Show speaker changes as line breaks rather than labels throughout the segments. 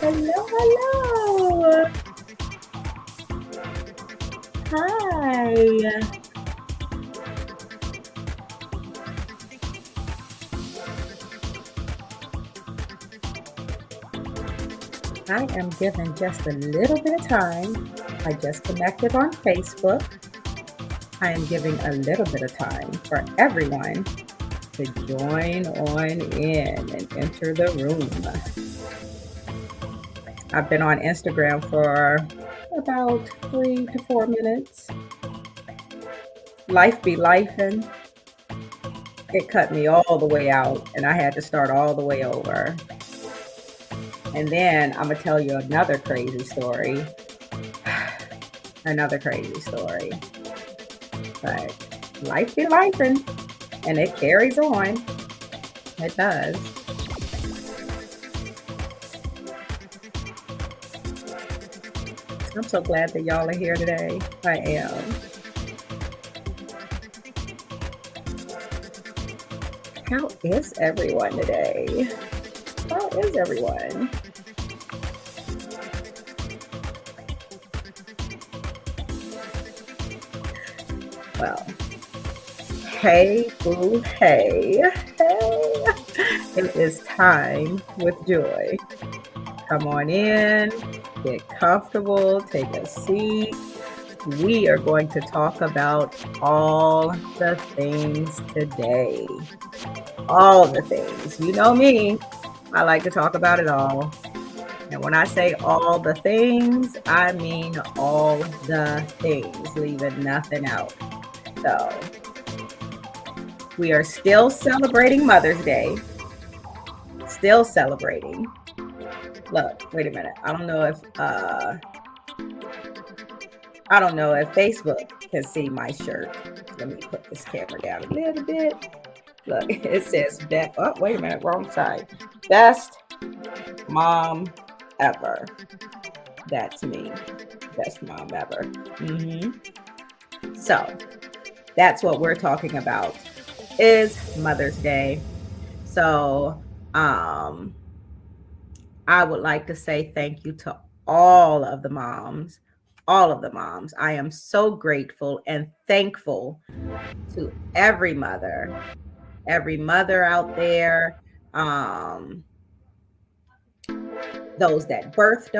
Hello, hello. Hi. I am given just a little bit of time. I just connected on Facebook. I am giving a little bit of time for everyone to join on in and enter the room. I've been on Instagram for about 3 to 4 minutes. Life be lifing. It cut me all the way out, and I had to start all the way over. And then I'm gonna tell you another crazy story. Another crazy story. But life be lifing, and it carries on. It does. I'm so glad that y'all are here today. I am. How is everyone today? How is everyone? Well, hey, boo, hey, hey. It is time with joy. Come on in, get comfortable, take a seat. We are going to talk about all the things today. All the things. You know me, I like to talk about it all. And when I say all the things, I mean all the things, leaving nothing out. So, we are still celebrating Mother's Day. Still celebrating. Look, wait a minute. I don't know if Facebook can see my shirt. Let me put this camera down a little bit. Look, it says oh, wait a minute, wrong side. Best mom ever. That's me. Best mom ever. So, that's what we're talking about is Mother's Day. So, I would like to say thank you to all of the moms. All of the moms. I am so grateful and thankful to every mother out there, those that birthed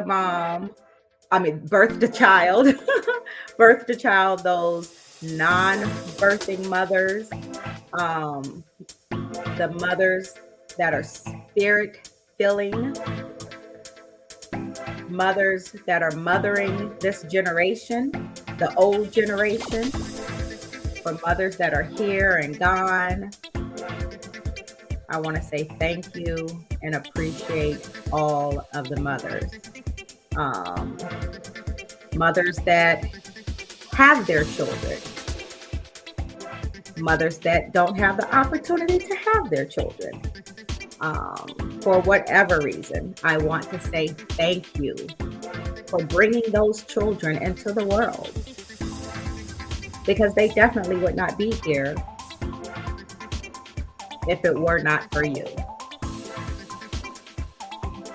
a child, birthed a child, those non-birthing mothers, the mothers that are spirit-filling, mothers that are mothering this generation, the old generation, for mothers that are here and gone. I want to say thank you and appreciate all of the mothers. Mothers that have their children. Mothers that don't have the opportunity to have their children. For whatever reason, I want to say thank you for bringing those children into the world. Because they definitely would not be here if it were not for you.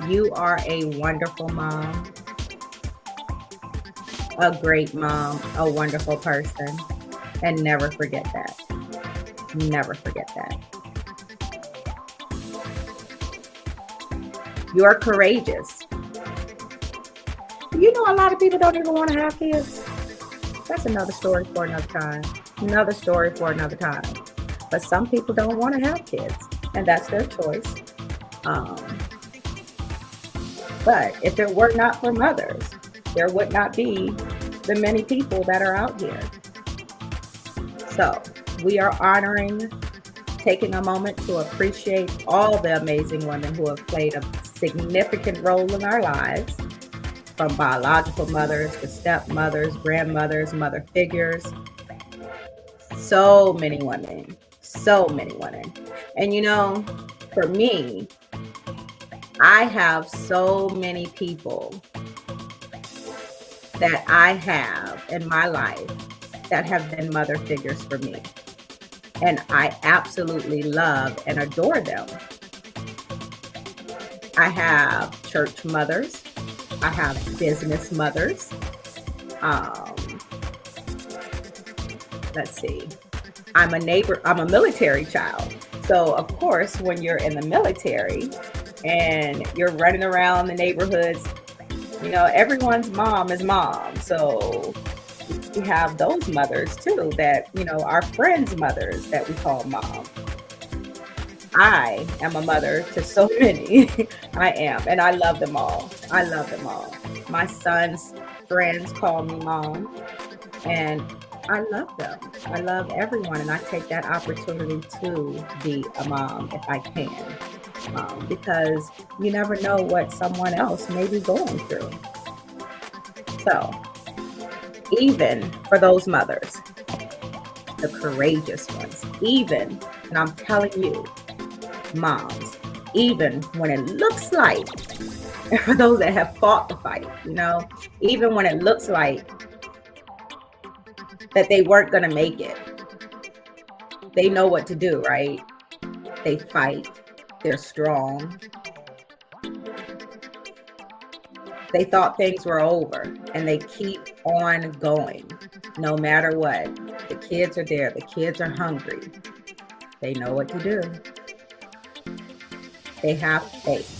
You are a wonderful mom, a great mom, a wonderful person, and never forget that. Never forget that. You are courageous. You know, a lot of people don't even want to have kids. That's another story for another time. Another story for another time. But some people don't want to have kids, and that's their choice. But if it were not for mothers, there would not be the many people that are out here. So we are honoring, taking a moment to appreciate all the amazing women who have played a significant role in our lives, from biological mothers to stepmothers, grandmothers, mother figures. So many women. So many women. And you know, for me, I have so many people that I have in my life that have been mother figures for me. And I absolutely love and adore them. I have church mothers. I have business mothers. Um, let's see. I'm a military child. So, of course, when you're in the military and you're running around the neighborhoods, everyone's mom is mom. So, we have those mothers too that, are friends' mothers that we call mom. I am a mother to so many. I am. And I love them all. I love them all. My son's friends call me mom. And I love them. I love everyone. And I take that opportunity to be a mom if I can. Because you never know what someone else may be going through. So, even for those mothers, the courageous ones, even, and I'm telling you, moms, even when it looks like, for those that have fought the fight, even when it looks like that they weren't going to make it, they know what to do, right? They fight, they're strong. They thought things were over and they keep on going no matter what. The kids are there, the kids are hungry. They know what to do. They have faith.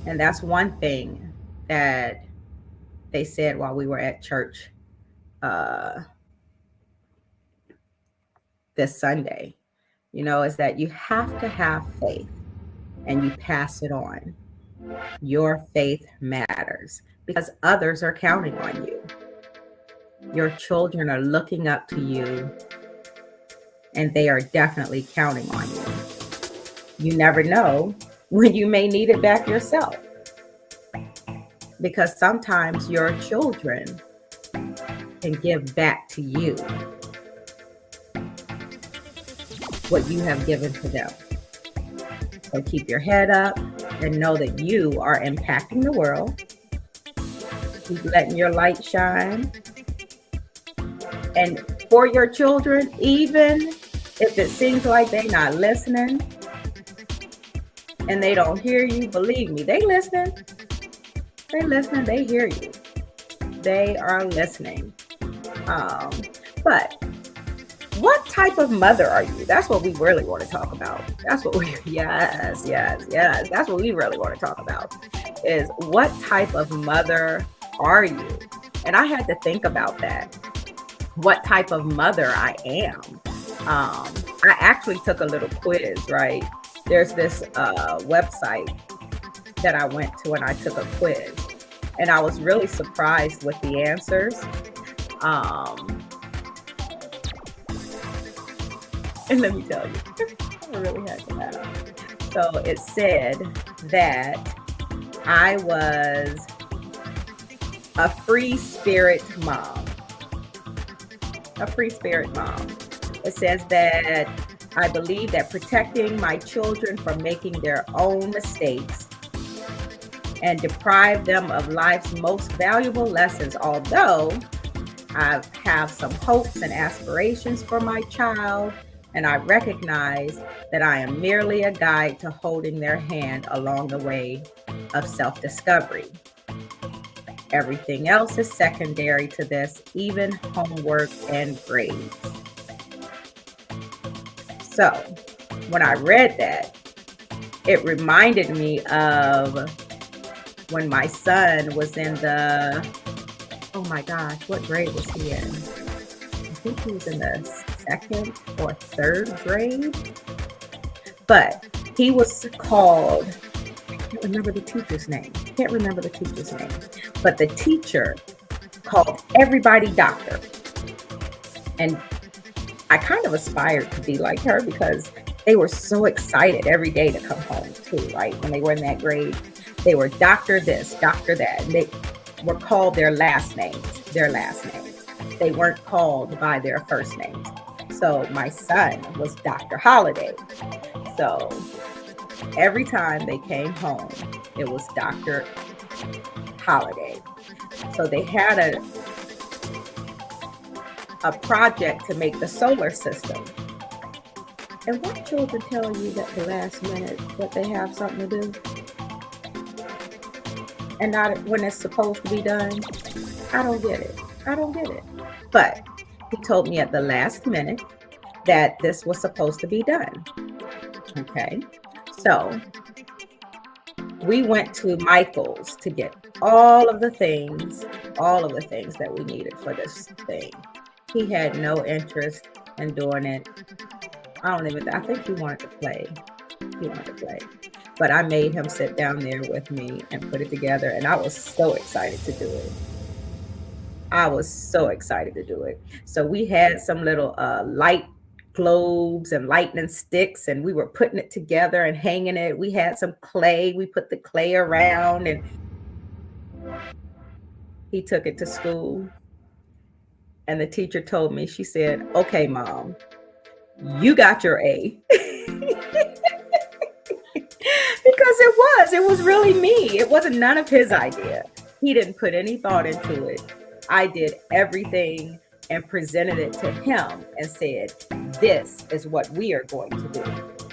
And that's one thing that they said while we were at church this Sunday, is that you have to have faith and you pass it on. Your faith matters because others are counting on you. Your children are looking up to you and they are definitely counting on you. You never know when you may need it back yourself. Because sometimes your children can give back to you what you have given to them. So keep your head up and know that you are impacting the world. Keep letting your light shine. And for your children, even if it seems like they're not listening and they don't hear you, believe me, they listening. They're listening, they hear you. They are listening. But what type of mother are you? That's what we really want to talk about. That's what yes. That's what we really want to talk about is what type of mother are you? And I had to think about that. What type of mother I am. I actually took a little quiz, right? There's this website that I went to and I took a quiz. And I was really surprised with the answers. And let me tell you, I really had to laugh. So it said that I was a free spirit mom. A free spirit mom. It says that I believe that protecting my children from making their own mistakes and deprive them of life's most valuable lessons, although I have some hopes and aspirations for my child, and I recognize that I am merely a guide to holding their hand along the way of self-discovery. Everything else is secondary to this, even homework and grades. So, when I read that, it reminded me of when my son was in oh my gosh, what grade was he in? I think he was in the second or third grade. But he was called, I can't remember the teacher's name. But the teacher called everybody doctor. And I kind of aspired to be like her because they were so excited every day to come home too, right? When they were in that grade, they were doctor this, doctor that. And they were called their last names. They weren't called by their first names. So my son was Dr. Holiday. So every time they came home, it was Dr. Holiday. So they had a project to make the solar system. And what children tell you that the last minute that they have something to do? and not when it's supposed to be done. I don't get it. I don't get it. But he told me at the last minute that this was supposed to be done. Okay. So we went to Michael's to get all of the things that we needed for this thing. He had no interest in doing it. I think he wanted to play. He wanted to play. But I made him sit down there with me and put it together. And I was so excited to do it. I was so excited to do it. So we had some little light globes and lightning sticks, and we were putting it together and hanging it. We had some clay. We put the clay around, and he took it to school. And the teacher told me, she said, "Okay, Mom, you got your A." Because it was really me. It wasn't none of his idea. He didn't put any thought into it. I did everything and presented it to him and said, "This is what we are going to do,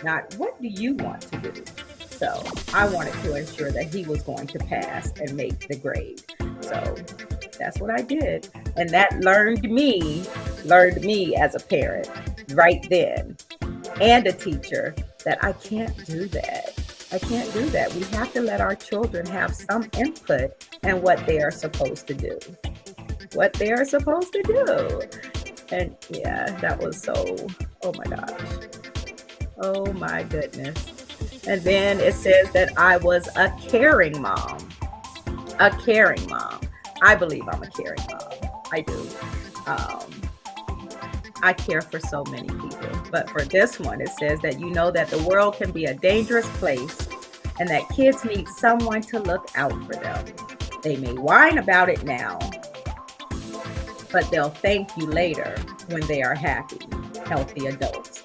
not what do you want to do." So I wanted to ensure that he was going to pass and make the grade. So that's what I did. And that learned me as a parent right then, and a teacher, that I can't do that. I can't do that. We have to let our children have some input in what they are supposed to do. What they are supposed to do. And yeah, that was so, oh my gosh. Oh my goodness. And then it says that I was a caring mom. A caring mom. I believe I'm a caring mom. I do. I care for so many people. But for this one, it says that you know that the world can be a dangerous place and that kids need someone to look out for them. They may whine about it now, but they'll thank you later when they are happy, healthy adults.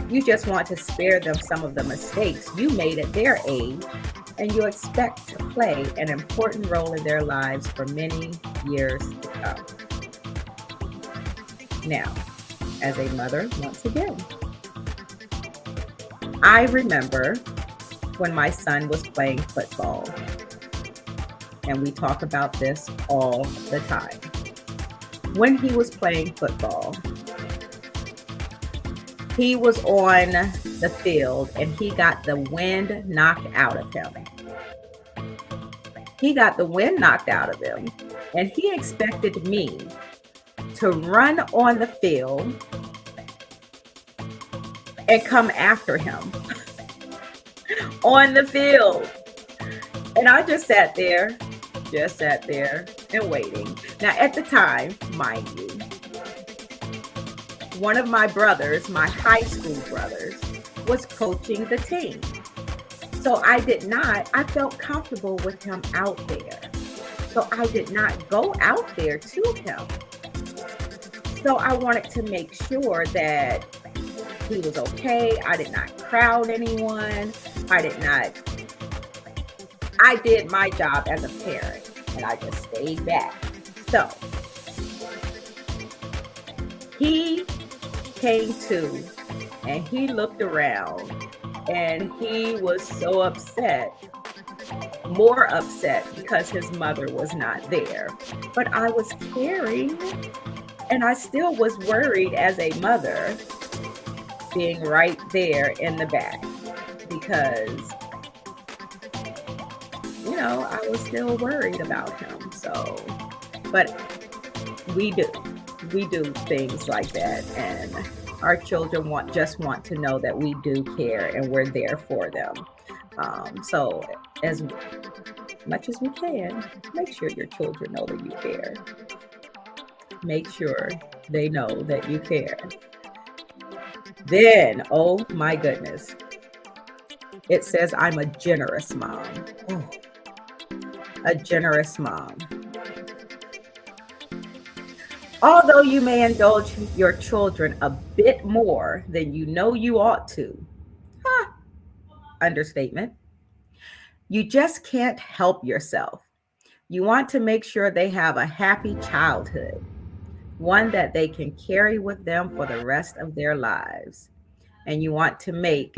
You just want to spare them some of the mistakes you made at their age, and you expect to play an important role in their lives for many years to come. Now, as a mother, once again, I remember when my son was playing football, and we talk about this all the time. When he was playing football, he was on the field and he got the wind knocked out of him. He got the wind knocked out of him, and he expected me to run on the field and come after him on the field. And I just sat there and waiting. Now, at the time, mind you, one of my brothers, my high school brothers, was coaching the team. So I felt comfortable with him out there. So I did not go out there to him. So I wanted to make sure that he was okay. I did not crowd anyone. I did my job as a parent, and I just stayed back. So he came to, and he looked around, and he was so upset, more upset because his mother was not there. But I was caring, and I still was worried as a mother, being right there in the back, because I was still worried about him. So, but we do things like that, and our children just want to know that we do care and we're there for them. So as much as we can, make sure your children know that you care. Make sure they know that you care. Then, oh my goodness, it says I'm a generous mom. Oh, a generous mom. Although you may indulge your children a bit more than you know you ought to, understatement, you just can't help yourself. You want to make sure they have a happy childhood, one that they can carry with them for the rest of their lives. And you want to make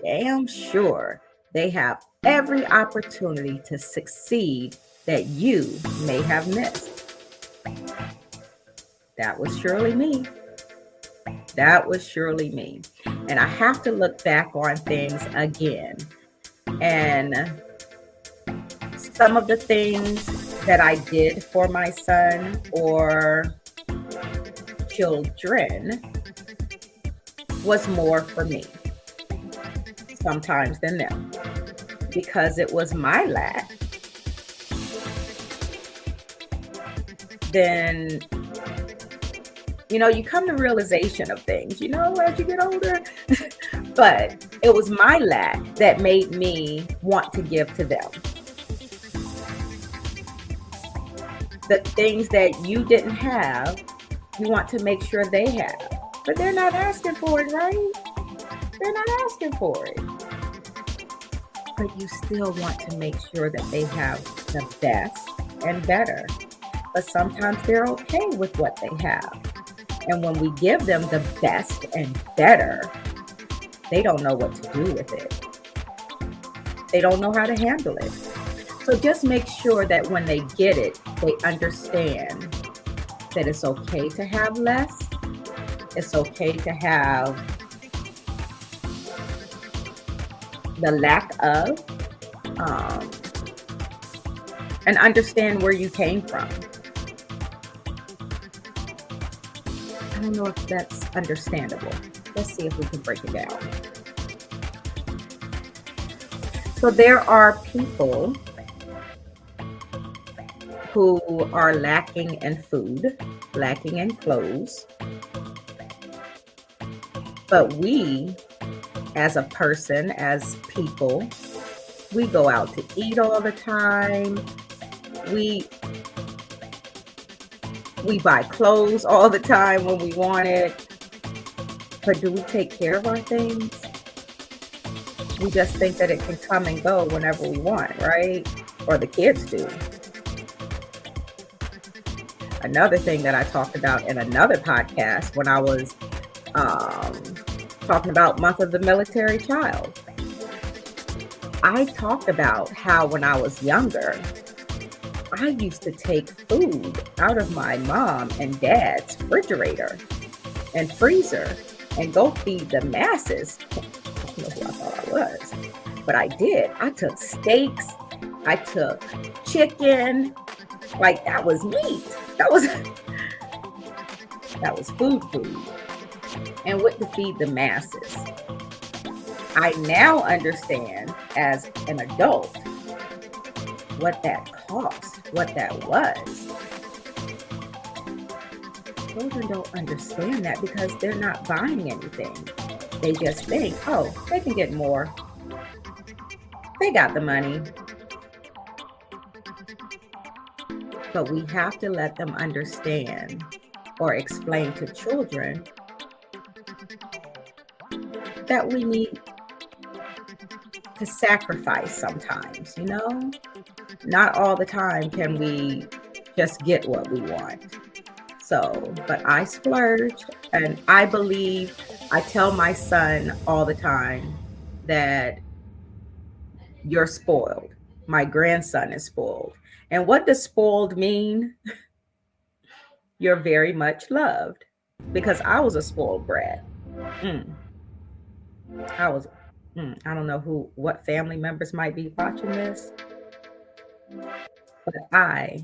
damn sure they have every opportunity to succeed that you may have missed. That was surely me. That was surely me. And I have to look back on things again. And some of the things that I did for my son or children was more for me sometimes than them, because it was my lack. Then, you come to realization of things, as you get older. But it was my lack that made me want to give to them. The things that you didn't have, you want to make sure they have. But they're not asking for it, right? They're not asking for it. But you still want to make sure that they have the best and better. But sometimes they're okay with what they have. And when we give them the best and better, they don't know what to do with it. They don't know how to handle it. So just make sure that when they get it, they understand that it's okay to have less. It's okay to have the lack of, and understand where you came from. I don't know if that's understandable. Let's see if we can break it down. So there are people who are lacking in food, lacking in clothes. But we, as a person, as people, we go out to eat all the time. We buy clothes all the time when we want it. But do we take care of our things? We just think that it can come and go whenever we want, right? Or the kids do. Another thing that I talked about in another podcast when I was talking about Month of the Military Child, I talked about how when I was younger, I used to take food out of my mom and dad's refrigerator and freezer and go feed the masses. I don't know who I thought I was, but I did. I took steaks. I took chicken. Like that was meat. That was food. And went to feed the masses. I now understand as an adult what that cost, what that was. Children don't understand that because they're not buying anything. They just think, oh, they can get more. They got the money. But we have to let them understand or explain to children that we need to sacrifice sometimes, Not all the time can we just get what we want. So, but I splurge, and I tell my son all the time that you're spoiled. My grandson is spoiled. And what does spoiled mean? You're very much loved, because I was a spoiled brat. I don't know what family members might be watching this, but I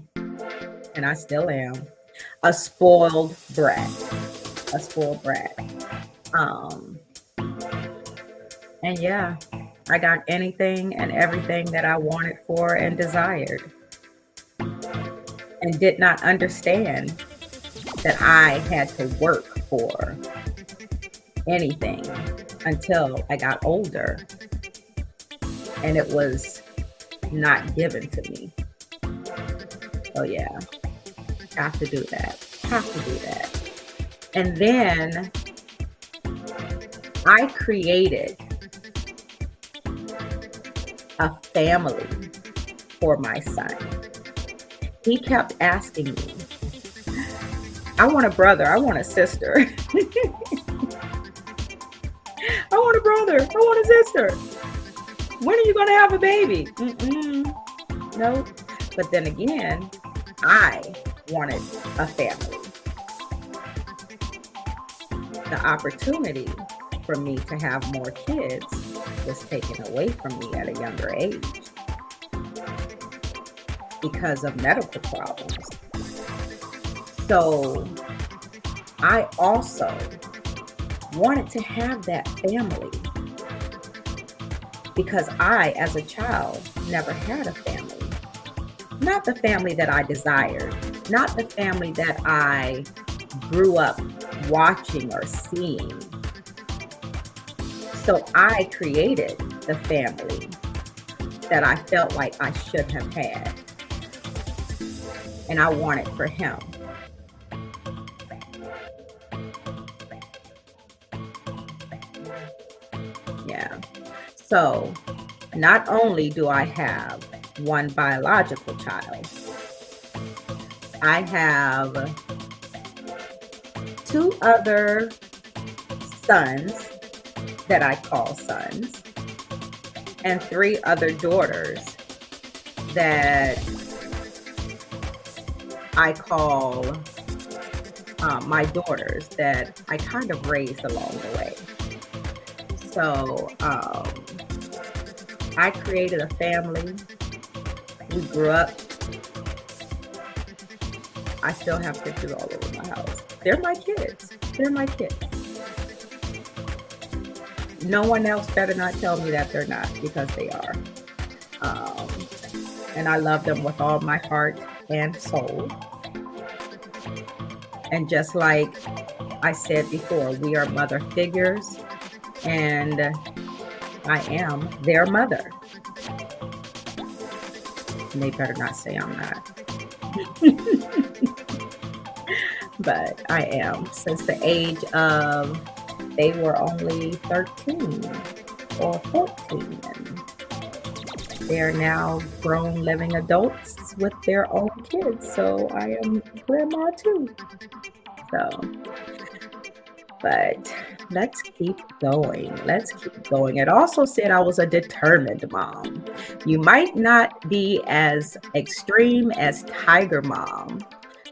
still am a spoiled brat. And yeah, I got anything and everything that I wanted for and desired, and did not understand that I had to work for anything until I got older, and it was not given to me. So yeah, have to do that. And then I created a family for my son. He kept asking me, I want a brother, I want a sister. I want a brother, I want a sister. When are you going to have a baby? Mm-mm. Nope. But then again, I wanted a family. The opportunity for me to have more kids was taken away from me at a younger age because of medical problems. So I also wanted to have that family because I, as a child, never had a family. Not the family that I desired, not the family that I grew up watching or seeing. So I created the family that I felt like I should have had. And I want it for him. Yeah. So not only do I have one biological child, I have 2 other sons that I call sons, and 3 other daughters that I call my daughters that I kind of raised along the way. So I created a family. We grew up. I still have pictures all over my house. They're my kids. They're my kids. No one else better not tell me that they're not, because they are. And I love them with all my heart and soul. And just like I said before, we are mother figures, and I am their mother. And they better not say I'm not. But I am. Since the age of, they were only 13 or 14. And they're now grown living adults with their own kids. So I am grandma too. So, but let's keep going. Let's keep going. It also said I was a determined mom. You might not be as extreme as Tiger Mom,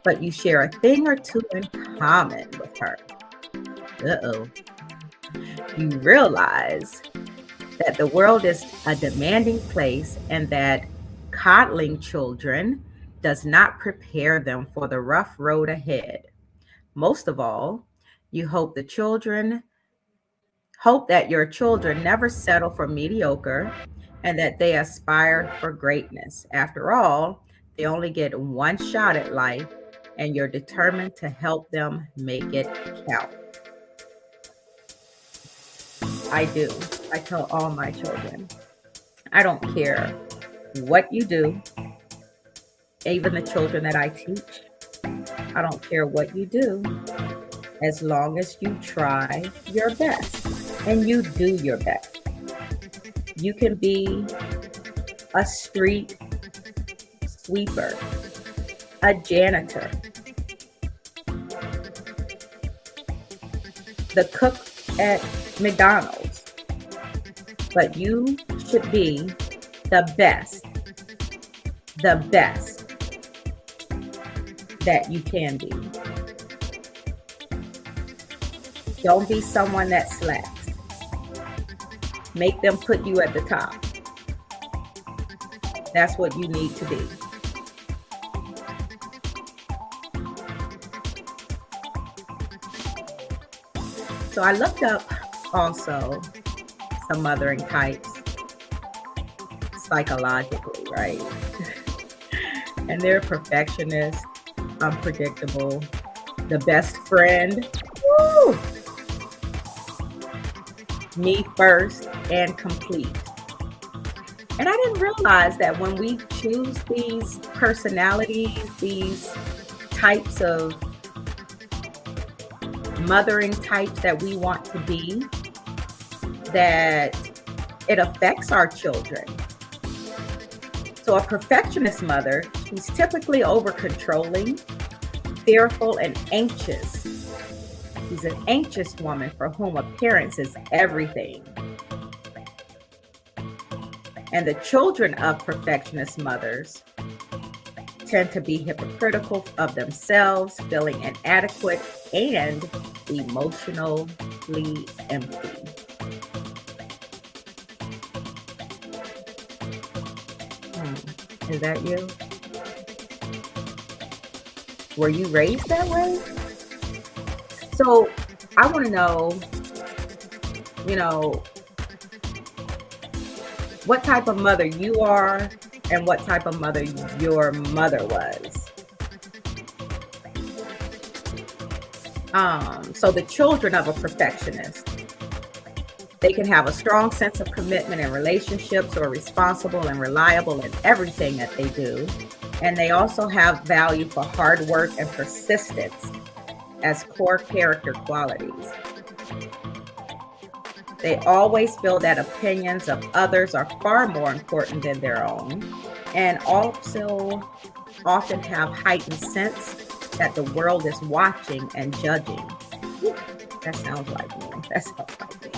but you share a thing or two in common with her. Uh-oh. You realize that the world is a demanding place and that coddling children does not prepare them for the rough road ahead. Most of all, you hope that your children never settle for mediocre and that they aspire for greatness. After all, they only get one shot at life, and you're determined to help them make it count. I do. I tell all my children, I don't care what you do, even the children that I teach. I don't care what you do, as long as you try your best and you do your best. You can be a street sweeper, a janitor, the cook at McDonald's, but you should be the best that you can be. Don't be someone that slacks. Make them put you at the top. That's what you need to be. So I looked up also some mothering types psychologically, right? And they're perfectionist, unpredictable, the best friend, woo! Me first, and complete. And I didn't realize that when we choose these personalities, these types of mothering types that we want to be, that it affects our children. So a perfectionist mother, she's typically over-controlling, fearful, and anxious. She's an anxious woman for whom appearance is everything. And the children of perfectionist mothers tend to be hypocritical of themselves, feeling inadequate and emotionally empty. Is that you? Were you raised that way? So I want to know, you know, what type of mother you are and what type of mother your mother was. So the children of a perfectionist, they can have a strong sense of commitment in relationships, or responsible and reliable in everything that they do. And they also have value for hard work and persistence as core character qualities. They always feel that opinions of others are far more important than their own, and also often have heightened sense that the world is watching and judging. That sounds like me. That sounds like me.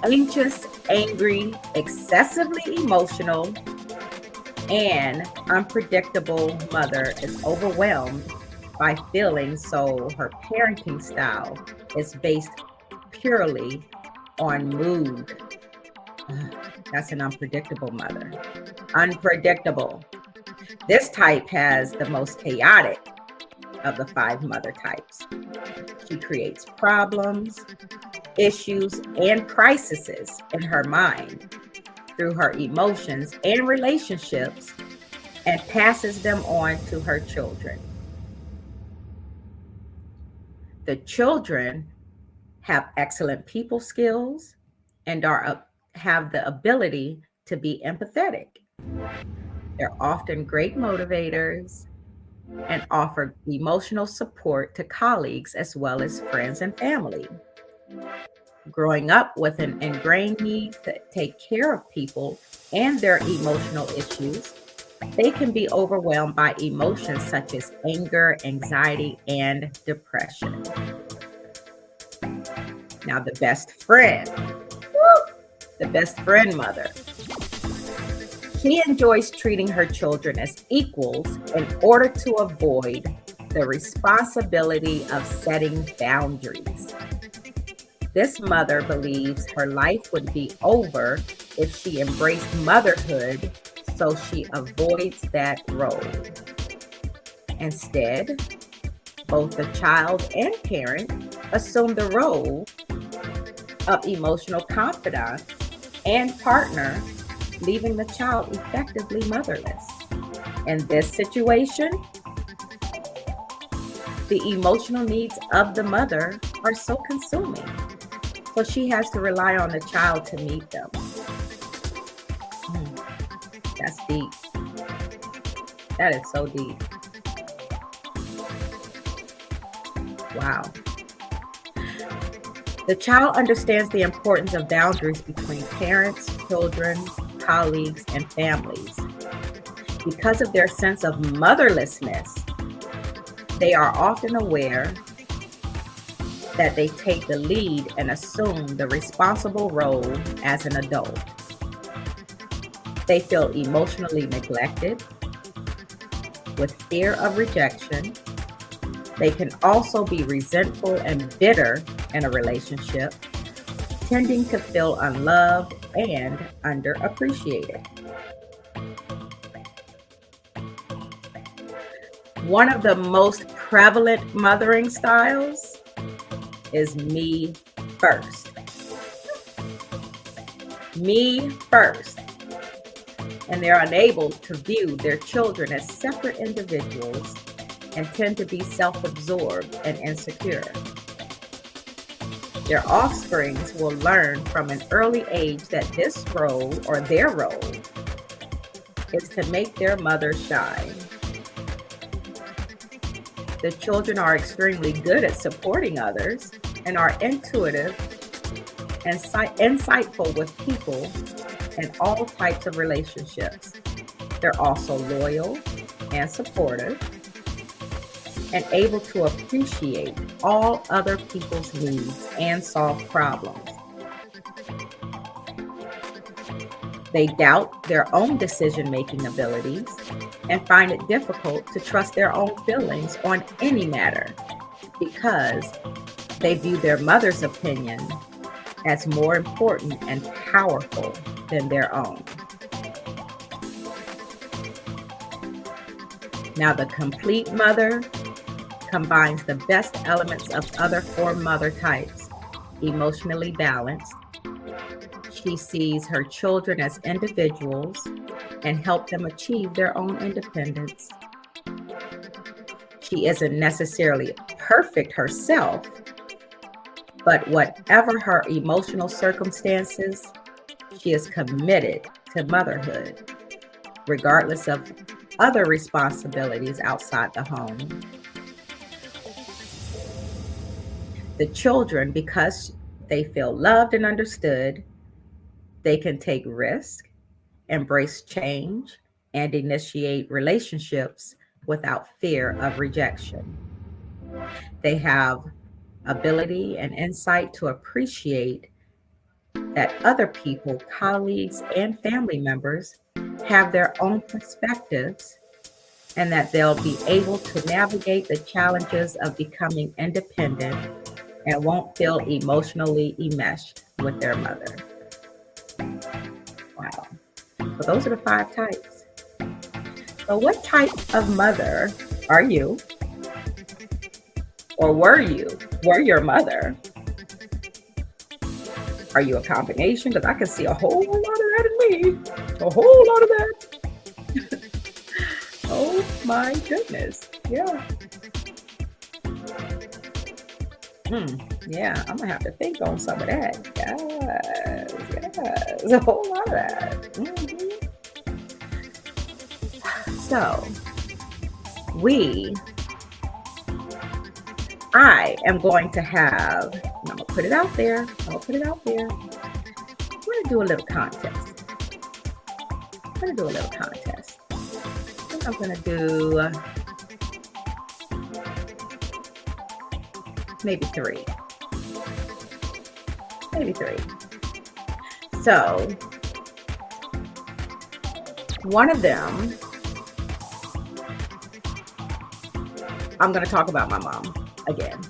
Anxious, angry, excessively emotional, and unpredictable mother is overwhelmed by feelings, so her parenting style is based purely on mood. That's an unpredictable mother. Unpredictable. This type has the most chaotic of the 5 mother types. She creates problems, issues, and crises in her mind through her emotions and relationships, and passes them on to her children. The children have excellent people skills and have the ability to be empathetic. They're often great motivators and offer emotional support to colleagues as well as friends and family. Growing up with an ingrained need to take care of people and their emotional issues, they can be overwhelmed by emotions such as anger, anxiety, and depression. Now, the best friend. The best friend mother. She enjoys treating her children as equals in order to avoid the responsibility of setting boundaries. This mother believes her life would be over if she embraced motherhood, so she avoids that role. Instead, both the child and parent assume the role of emotional confidant and partner, leaving the child effectively motherless. In this situation, the emotional needs of the mother are so consuming, so she has to rely on the child to meet them. That's deep. That is so deep. Wow. The child understands the importance of boundaries between parents, children, colleagues, and families. Because of their sense of motherlessness, they are often aware that they take the lead and assume the responsible role as an adult. They feel emotionally neglected, with fear of rejection. They can also be resentful and bitter in a relationship, tending to feel unloved and underappreciated. One of the most prevalent mothering styles is me first. Me first. And they're unable to view their children as separate individuals and tend to be self-absorbed and insecure. Their offsprings will learn from an early age that this role, or their role, is to make their mother shine. The children are extremely good at supporting others and are intuitive and insightful with people in all types of relationships. They're also loyal and supportive and able to appreciate all other people's needs and solve problems. They doubt their own decision-making abilities and find it difficult to trust their own feelings on any matter because they view their mother's opinion as more important and powerful than their own. Now, the complete mother combines the best elements of other four mother types. Emotionally balanced, she sees her children as individuals and help them achieve their own independence. She isn't necessarily perfect herself, but whatever her emotional circumstances, she is committed to motherhood, regardless of other responsibilities outside the home. The children, because they feel loved and understood, they can take risks, embrace change, and initiate relationships without fear of rejection. They have ability and insight to appreciate that other people, colleagues, and family members have their own perspectives and that they'll be able to navigate the challenges of becoming independent and won't feel emotionally enmeshed with their mother. Wow. So those are the 5 types. So what type of mother are you? Or were your mother? Are you a combination? Because I can see a whole lot of that in me. A whole lot of that. Oh my goodness. Yeah. Yeah, I'm gonna have to think on some of that. Yes, a whole lot of that. So, I am going to have, I'm gonna put it out there. I'm gonna do a little contest. I think I'm gonna do maybe three. So, one of them, I'm going to talk about my mom again.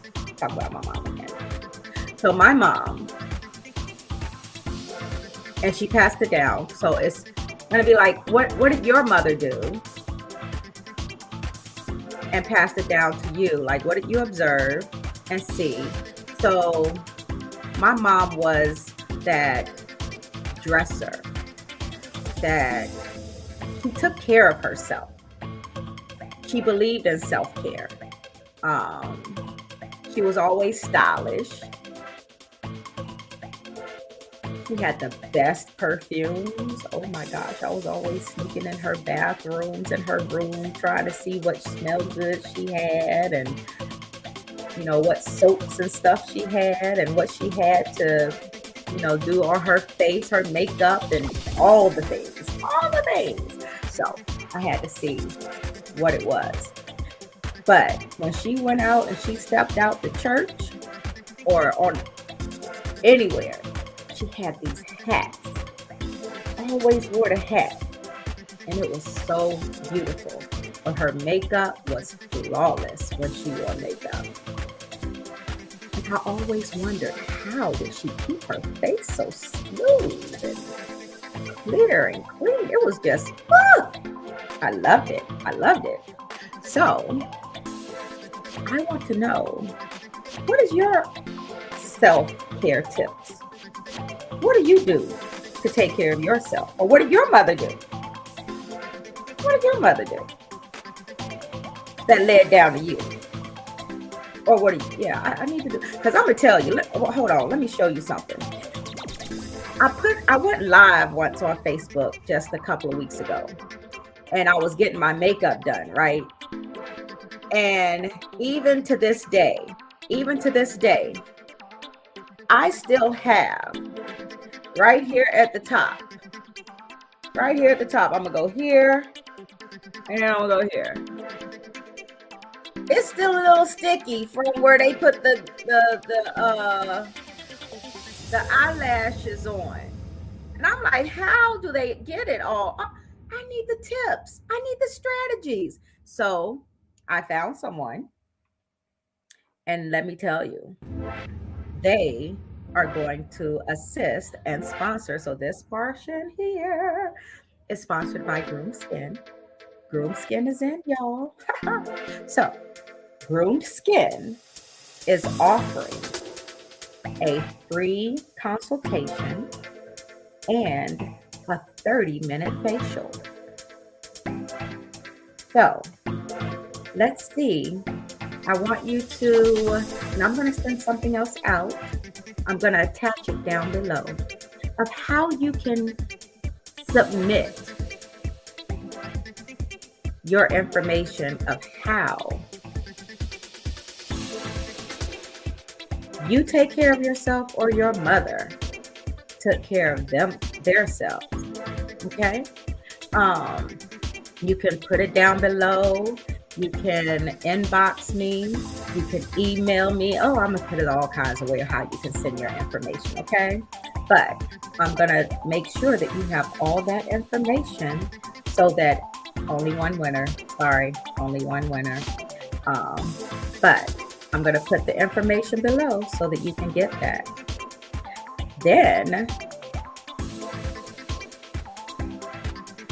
So my mom, and she passed it down. So it's going to be like, what did your mother do? And passed it down to you. Like, what did you observe and see? So my mom was that dresser that she took care of herself. She believed in self-care. She was always stylish. She had the best perfumes. Oh my gosh, I was always sneaking in her bathrooms and her room trying to see what smelled good she had and, you know, what soaps and stuff she had and what she had to, you know, do on her face, her makeup and all the things. So I had to see what it was. But when she went out and she stepped out to church or on anywhere, she had these hats. Always wore the hat. And it was so beautiful. But her makeup was flawless when she wore makeup. And I always wondered, how did she keep her face so smooth and clear and clean? It was just, I loved it. So, I want to know, what is your self-care tips? What do you do to take care of yourself? Or what did your mother do? That led down to you? Or what do you, I need to do, because I'm going to tell you, hold on, let me show you something. I went live once on Facebook just a couple of weeks ago. And I was getting my makeup done, right? And even to this day, I still have right here at the top, I'm gonna go here, and then I'm gonna go here. It's still a little sticky from where they put the eyelashes on. And I'm like, how do they get it all? I need the tips, I need the strategies. So I found someone, and let me tell you, they are going to assist and sponsor. So this portion here is sponsored by Groomed Skin. Groomed Skin is in, y'all. So Groomed Skin is offering a free consultation and a 30-minute facial. So let's see. I want you to, and I'm going to send something else out. I'm going to attach it down below of how you can submit your information of how you take care of yourself or your mother took care of their selves. Okay. You can put it down below. You can inbox me. You can email me. Oh, I'm going to put it all kinds of ways how you can send your information. Okay. But I'm going to make sure that you have all that information so that only one winner. Sorry, only one winner. But I'm going to put the information below so that you can get that. Then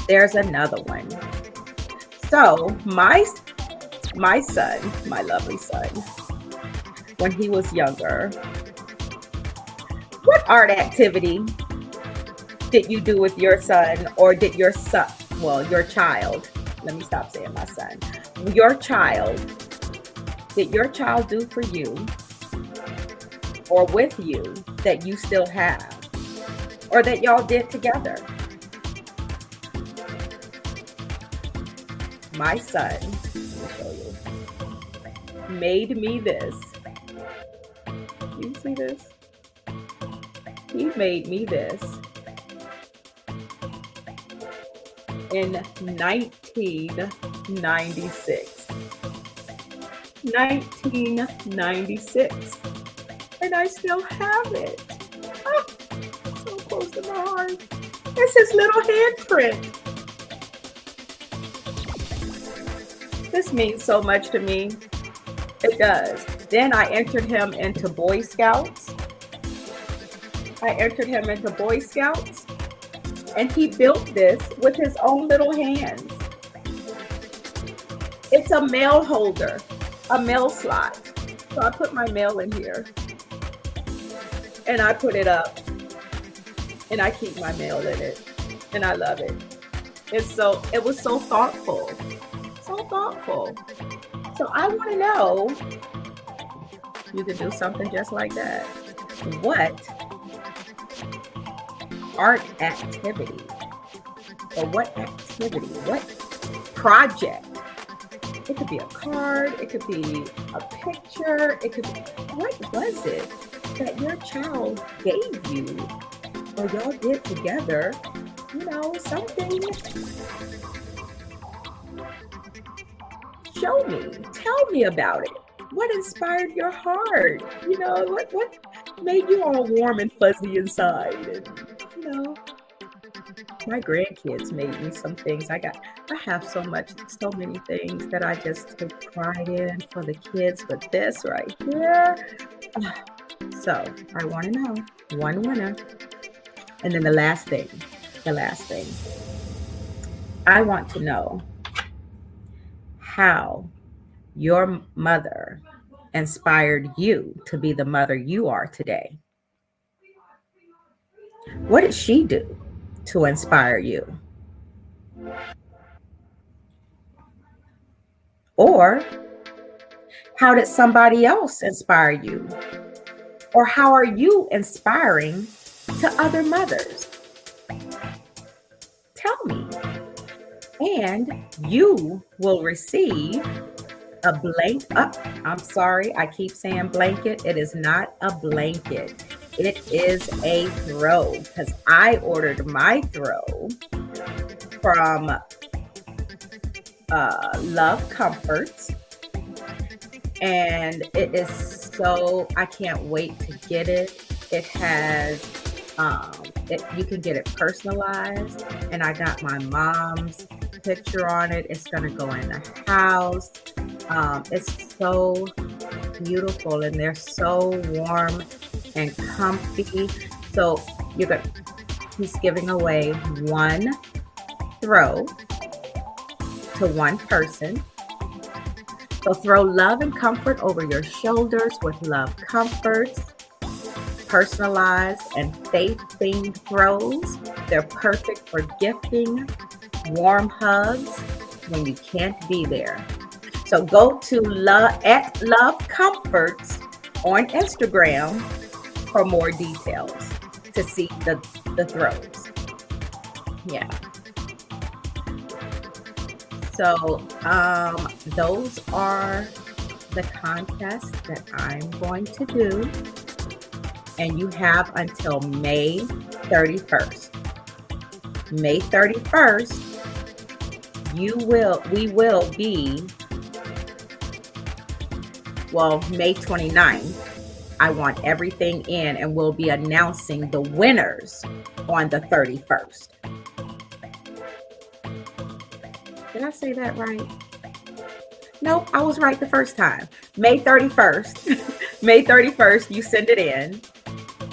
there's another one. So my son, my lovely son, when he was younger, what art activity did you do with your son, or did your son, well, your child, let me stop saying my son, your child, did your child do for you or with you that you still have, or that y'all did together? My son, let me show you, made me this. You see this? He made me this in 1996. 1996. And I still have it. Oh, so close to my heart. It's his little handprint. This means so much to me. It does. Then I entered him into Boy Scouts. And he built this with his own little hands. It's a mail holder, a mail slot. So I put my mail in here and I put it up and I keep my mail in it, and I love it. It was so thoughtful, so thoughtful. So I want to know, you could do something just like that. What art activity, or what project? It could be a card, it could be a picture, it could be, what was it that your child gave you or y'all did together? You know, something. Show me, tell me about it. What inspired your heart? You know, what made you all warm and fuzzy inside? And, you know, my grandkids made me some things. I have so many things that I just take pride in for the kids, but this right here. So I want to know one winner. And then the last thing, I want to know how your mother inspired you to be the mother you are today. What did she do to inspire you? Or how did somebody else inspire you? Or how are you inspiring to other mothers? Tell me. And you will receive a I'm sorry, I keep saying blanket. It is not a blanket. It is a throw, because I ordered my throw from Love Comforts, and it is so, I can't wait to get it. It has You can get it personalized, and I got my mom's picture on it. It's gonna go in the house. It's so beautiful, and they're so warm and comfy. So you're gonna he's giving away one throw to one person. So throw love and comfort over your shoulders with Love Comforts, personalized and faith-themed throws. They're perfect for gifting, warm hugs when you can't be there. So go to at Love Comforts on Instagram for more details to see the throws. Yeah. So those are the contests that I'm going to do. And you have until May 31st. May 31st, we will be, well, May 29th, I want everything in, and we'll be announcing the winners on the 31st. Did I say that right? Nope, I was right the first time. May 31st. May 31st, you send it in.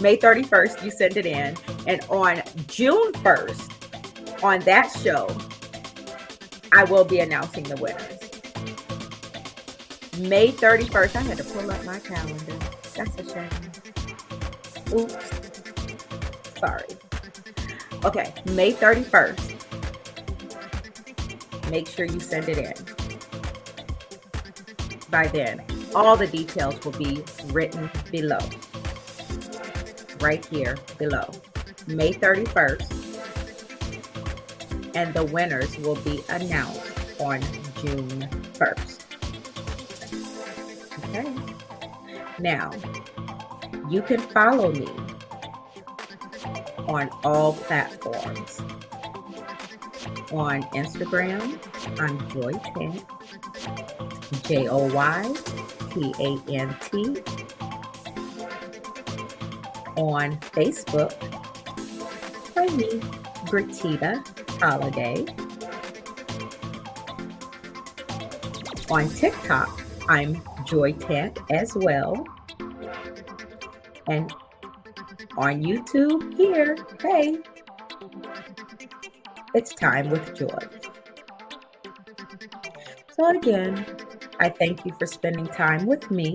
May 31st, you send it in. And on June 1st, on that show, I will be announcing the winners. May 31st, I had to pull up my calendar. That's a shame. Oops. Sorry. Okay, May 31st. Make sure you send it in. By then, all the details will be written below. Right here below. May 31st. And the winners will be announced on June 1st. Okay. Now, you can follow me on all platforms. On Instagram, I'm Joytant, JOYTANT. On Facebook, find me, Brittita Holiday. On TikTok, I'm Joytant as well. And on YouTube here, hey, it's Time with Joy. So again, I thank you for spending time with me.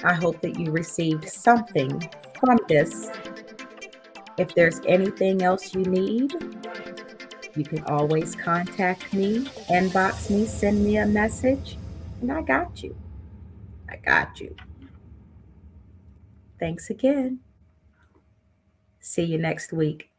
I hope that you received something from this. If there's anything else you need, you can always contact me, inbox me, send me a message, and I got you. I got you. Thanks again. See you next week.